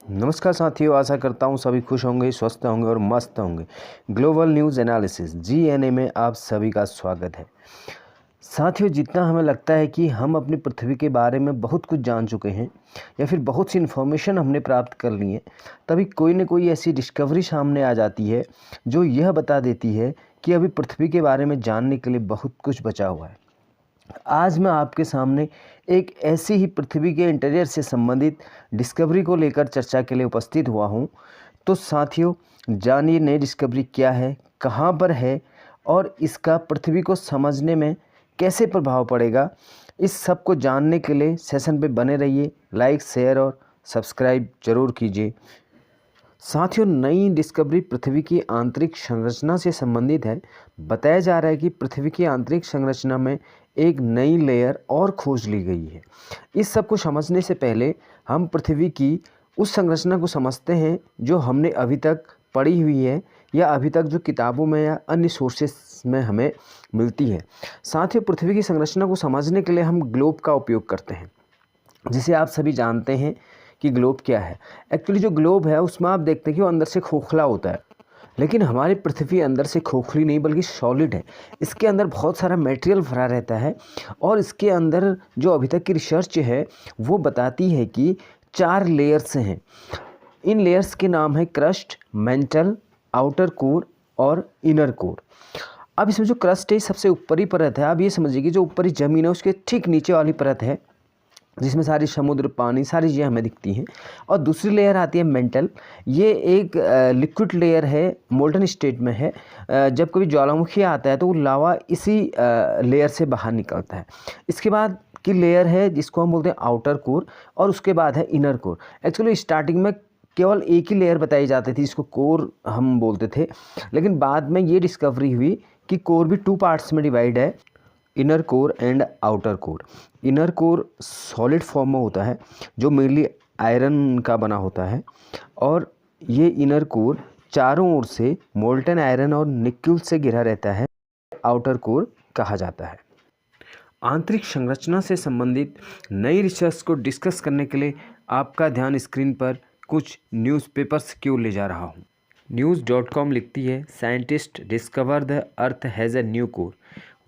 नमस्कार साथियों, आशा करता हूँ सभी खुश होंगे, स्वस्थ होंगे और मस्त होंगे। ग्लोबल न्यूज़ एनालिसिस GNA में आप सभी का स्वागत है। साथियों, जितना हमें लगता है कि हम अपनी पृथ्वी के बारे में बहुत कुछ जान चुके हैं या फिर बहुत सी इन्फॉर्मेशन हमने प्राप्त कर ली है, तभी कोई न कोई ऐसी डिस्कवरी सामने आ जाती है जो यह बता देती है कि अभी पृथ्वी के बारे में जानने के लिए बहुत कुछ बचा हुआ है। आज मैं आपके सामने एक ऐसी ही पृथ्वी के इंटीरियर से संबंधित डिस्कवरी को लेकर चर्चा के लिए उपस्थित हुआ हूं। तो साथियों, जानिए नई डिस्कवरी क्या है, कहां पर है और इसका पृथ्वी को समझने में कैसे प्रभाव पड़ेगा। इस सब को जानने के लिए सेशन पे बने रहिए। लाइक, शेयर और सब्सक्राइब जरूर कीजिए। साथियों, नई डिस्कवरी पृथ्वी की आंतरिक संरचना से संबंधित है। बताया जा रहा है कि पृथ्वी की आंतरिक संरचना में एक नई लेयर और खोज ली गई है। इस सब को समझने से पहले हम पृथ्वी की उस संरचना को समझते हैं जो हमने अभी तक पढ़ी हुई है या अभी तक जो किताबों में या अन्य सोर्सेस में हमें मिलती है। साथियों, पृथ्वी की संरचना को समझने के लिए हम ग्लोब का उपयोग करते हैं, जिसे आप सभी जानते हैं कि ग्लोब क्या है। एक्चुअली जो ग्लोब है उसमें आप देखते हैं कि वो अंदर से खोखला होता है, लेकिन हमारी पृथ्वी अंदर से खोखली नहीं बल्कि सॉलिड है। इसके अंदर बहुत सारा मटेरियल भरा रहता है और इसके अंदर जो अभी तक की रिसर्च है वो बताती है कि 4 लेयर्स हैं। इन लेयर्स के नाम है क्रस्ट, मेंटल, आउटर कोर और इनर कोर। अब इसमें जो क्रस्ट है सबसे ऊपरी परत है। आप ये समझिए कि जो ऊपरी ज़मीन है उसके ठीक नीचे वाली परत है जिसमें सारी समुद्र, पानी, सारी चीज़ें हमें दिखती हैं। और दूसरी लेयर आती है मेंटल। ये एक लिक्विड लेयर है, मोल्टन स्टेट में है। जब कभी ज्वालामुखी आता है तो वो लावा इसी लेयर से बाहर निकलता है। इसके बाद की लेयर है जिसको हम बोलते हैं आउटर कोर, और उसके बाद है इनर कोर। एक्चुअली स्टार्टिंग में केवल एक ही लेयर बताई जाती थी जिसको कोर हम बोलते थे, लेकिन बाद में ये डिस्कवरी हुई कि कोर भी 2 पार्ट्स में डिवाइड है, inner core and outer core. Inner core solid form में होता है जो मेनली आयरन का बना होता है, और ये इनर कोर चारों ओर से मोल्टन आयरन और निकेल से घिरा रहता है। आउटर कोर कहा जाता है। आंतरिक संरचना से संबंधित नई रिसर्च को डिस्कस करने के लिए आपका ध्यान स्क्रीन पर कुछ न्यूज़पेपर्स क्यों ले जा रहा हूँ। न्यूज़.com लिखती है, scientist discover the earth has a new core.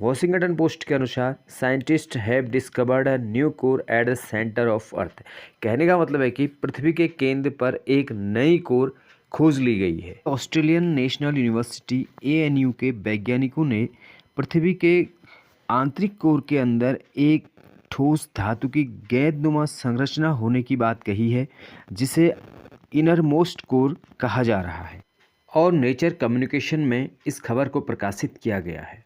Washington post के अनुसार scientist have discovered a new core at the centre of earth. कहने का मतलब है कि पृथ्वी के केंद्र पर एक नई कोर खोज ली गई है। ऑस्ट्रेलियन नेशनल यूनिवर्सिटी ANU के वैज्ञानिकों ने पृथ्वी के आंतरिक कोर के अंदर एक ठोस धातु की गेंदनुमा संरचना होने की बात कही है, जिसे इनर मोस्ट कोर कहा जा रहा है, और नेचर कम्युनिकेशन में इस खबर को प्रकाशित किया गया है।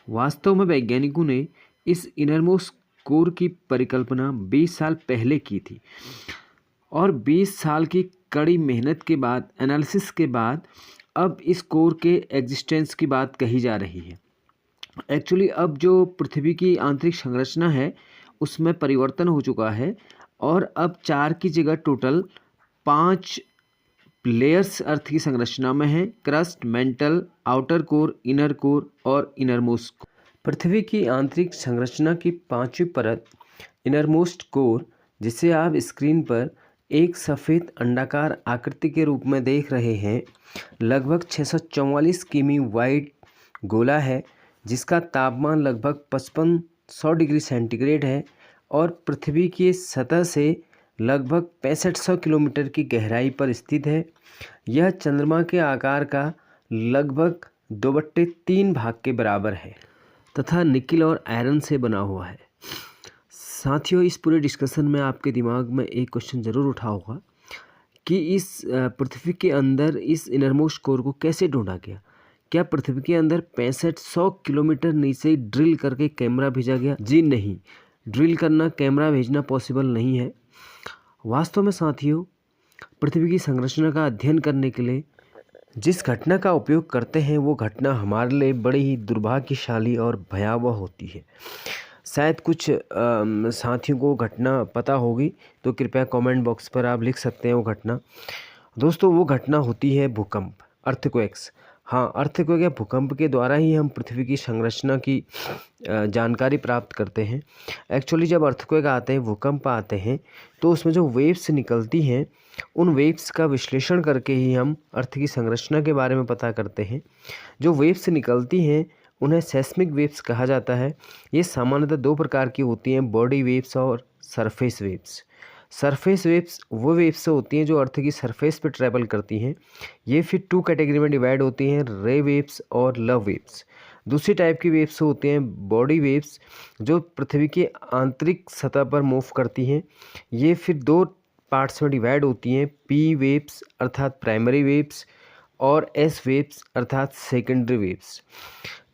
वास्तव में वैज्ञानिकों ने इस इनरमोस्ट कोर की परिकल्पना 20 साल पहले की थी, और 20 साल की कड़ी मेहनत के बाद, एनालिसिस के बाद अब इस कोर के एग्जिस्टेंस की बात कही जा रही है। एक्चुअली अब जो पृथ्वी की आंतरिक संरचना है उसमें परिवर्तन हो चुका है, और अब 4 की जगह टोटल 5 लेयर्स अर्थ की संरचना में है। Crust, mental, outer core, inner core और इनरमोस्ट कोर। पृथ्वी की आंतरिक संरचना की 5वीं परत इनरमोस्ट कोर, जिसे आप स्क्रीन पर एक सफ़ेद अंडाकार आकृति के रूप में देख रहे हैं, लगभग 644 किमी वाइड गोला है जिसका तापमान लगभग 5500 डिग्री सेंटीग्रेड है और पृथ्वी की सतह से लगभग 6500 किलोमीटर की गहराई पर स्थित है। यह चंद्रमा के आकार का लगभग 2/3 भाग के बराबर है तथा निकेल और आयरन से बना हुआ है। साथियों, इस पूरे डिस्कशन में आपके दिमाग में एक क्वेश्चन ज़रूर उठा होगा कि इस पृथ्वी के अंदर इस इनरमोस्ट कोर को कैसे ढूंढा गया। क्या पृथ्वी के अंदर 6500 किलोमीटर नीचे ड्रिल करके कैमरा भेजा गया? जी नहीं, ड्रिल करना, कैमरा भेजना पॉसिबल नहीं है। वास्तव में साथियों, पृथ्वी की संरचना का अध्ययन करने के लिए जिस घटना का उपयोग करते हैं वो घटना हमारे लिए बड़ी ही दुर्भाग्यशाली और भयावह होती है। शायद कुछ साथियों को घटना पता होगी तो कृपया कमेंट बॉक्स पर आप लिख सकते हैं वो घटना। दोस्तों, वो घटना होती है भूकंप, अर्थक्वेक्स। हाँ, अर्थक्वेक या भूकंप के द्वारा ही हम पृथ्वी की संरचना की जानकारी प्राप्त करते हैं। एक्चुअली जब अर्थक्वेक आते हैं, भूकंप आते हैं, तो उसमें जो वेव्स निकलती हैं उन वेव्स का विश्लेषण करके ही हम अर्थ की संरचना के बारे में पता करते हैं। जो वेव्स निकलती हैं उन्हें सेस्मिक वेव्स कहा जाता है। ये सामान्यतः दो प्रकार की होती हैं, बॉडी वेव्स और सरफेस वेव्स। सरफेस वेव्स वो वेव्स होती हैं जो अर्थ की सरफेस पर ट्रैवल करती हैं। ये फिर टू कैटेगरी में डिवाइड होती हैं, रे वेव्स और लव वेव्स। दूसरी टाइप की वेव्स होती हैं बॉडी वेव्स, जो पृथ्वी की आंतरिक सतह पर मूव करती हैं। ये फिर दो पार्ट्स में डिवाइड होती हैं, पी वेव्स अर्थात प्राइमरी वेव्स और एस वेव्स अर्थात सेकेंडरी वेव्स।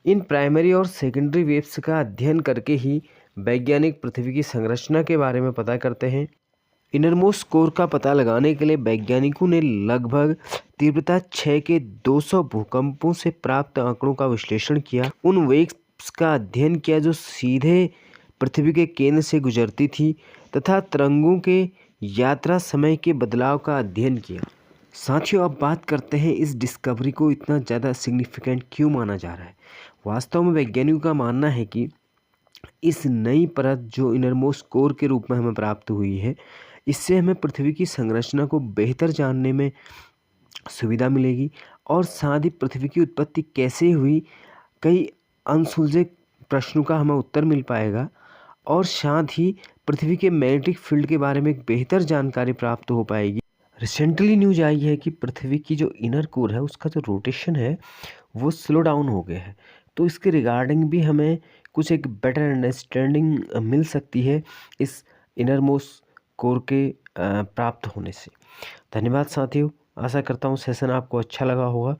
इन प्राइमरी और सेकेंडरी वेव्स का अध्ययन करके ही वैज्ञानिक पृथ्वी की संरचना के बारे में पता करते हैं। इनरमोस्ट कोर का पता लगाने के लिए वैज्ञानिकों ने लगभग तीव्रता 6 के 200 भूकंपों से प्राप्त आंकड़ों का विश्लेषण किया। उन वेव्स का अध्ययन किया जो सीधे पृथ्वी के केंद्र से गुजरती थी तथा तरंगों के यात्रा समय के बदलाव का अध्ययन किया। साथियों, अब बात करते हैं इस डिस्कवरी को इतना ज़्यादा सिग्निफिकेंट क्यों माना जा रहा है। वास्तव में वैज्ञानिकों का मानना है कि इस नई परत जो इनरमोस्ट कोर के रूप में हमें प्राप्त हुई है, इससे हमें पृथ्वी की संरचना को बेहतर जानने में सुविधा मिलेगी और साथ ही पृथ्वी की उत्पत्ति कैसे हुई, कई अनसुलझे प्रश्नों का हमें उत्तर मिल पाएगा और साथ ही पृथ्वी के मैग्नेटिक फील्ड के बारे में एक बेहतर जानकारी प्राप्त हो पाएगी। रिसेंटली न्यूज आई है कि पृथ्वी की जो इनर कोर है उसका जो रोटेशन है वो स्लो डाउन हो गया है, तो इसके रिगार्डिंग भी हमें कुछ एक बेटर अंडरस्टैंडिंग मिल सकती है इस इनरमोस्ट कोर के प्राप्त होने से। धन्यवाद साथियों, आशा करता हूँ सेशन आपको अच्छा लगा होगा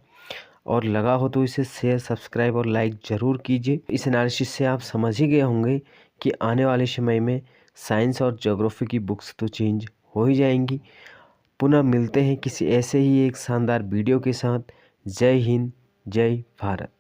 और लगा हो तो इसे शेयर, सब्सक्राइब और लाइक ज़रूर कीजिए। इस एनालिसिस से आप समझ ही गए होंगे कि आने वाले समय में साइंस और ज्योग्राफी की बुक्स तो चेंज हो ही जाएंगी। पुनः मिलते हैं किसी ऐसे ही एक शानदार वीडियो के साथ। जय हिंद, जय भारत।